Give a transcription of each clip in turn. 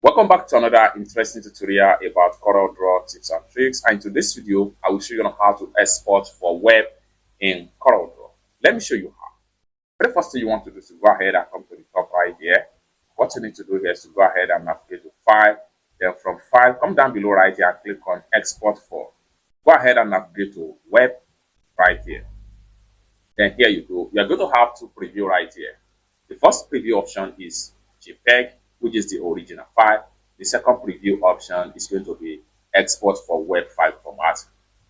Welcome back to another interesting tutorial about CorelDraw tips and tricks. And in this video, I will show you how to export for web in CorelDraw. Let me show you how. The first thing you want to do is to go ahead and come to the top right here. What you need to do here is to go ahead and navigate to File. Then from File, come down below right here and click on Export For. Go ahead and navigate to Web right here. Then here you go. You are going to have to preview right here. The first preview option is JPEG, which is the original file. The second preview option is going to be export for web file format.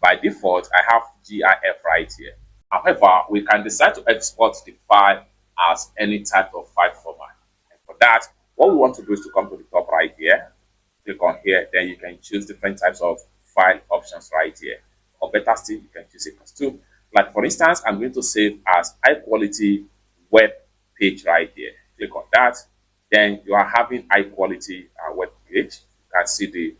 By default, I have GIF right here. However, we can decide to export the file as any type of file format. And for that, what we want to do is to come to the top right here, click on here, then you can choose different types of file options right here. Or better still, you can choose a custom. Like for instance, I'm going to save as high quality web page right here. Click on that. Then you are having high quality web page. You can see the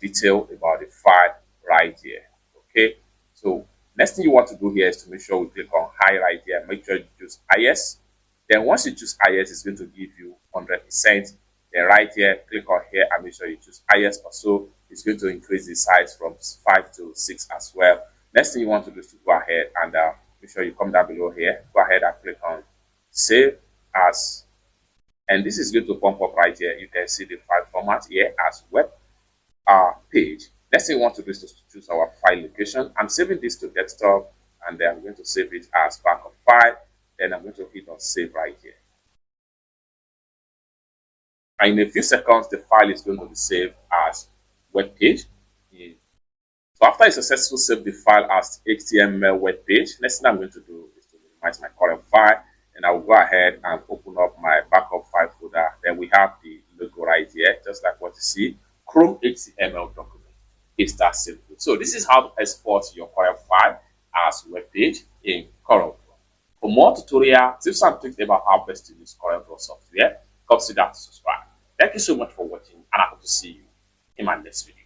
detail about the file right here. Okay. So next thing you want to do here is to make sure we click on high right here. Make sure you choose highest. Then once you choose highest, it's going to give you 100%. Then right here, click on here and make sure you choose highest also. It's going to increase the size from 5 to 6 as well. Next thing you want to do is to go ahead and make sure you come down below here. Go ahead and click on Save As. And this is going to pump up right here. You can see the file format here as web page. Next thing you want to do is to choose our file location. I'm saving this to desktop, and then I'm going to save it as backup file. Then I'm going to hit on Save right here. And in a few seconds, the file is going to be saved as web page. So after I successfully save the file as HTML web page, next thing I'm going to do is to minimize my current file, and I will go ahead and open up my backup file folder. Then we have the logo right here, just like what you see, Chrome HTML document. It's that simple. So this is how to export your current file as web page in CorelDraw. For more tutorial tips and tricks about how best to use CorelDraw software, consider to subscribe. Thank you so much for watching, and I hope to see you in my next video.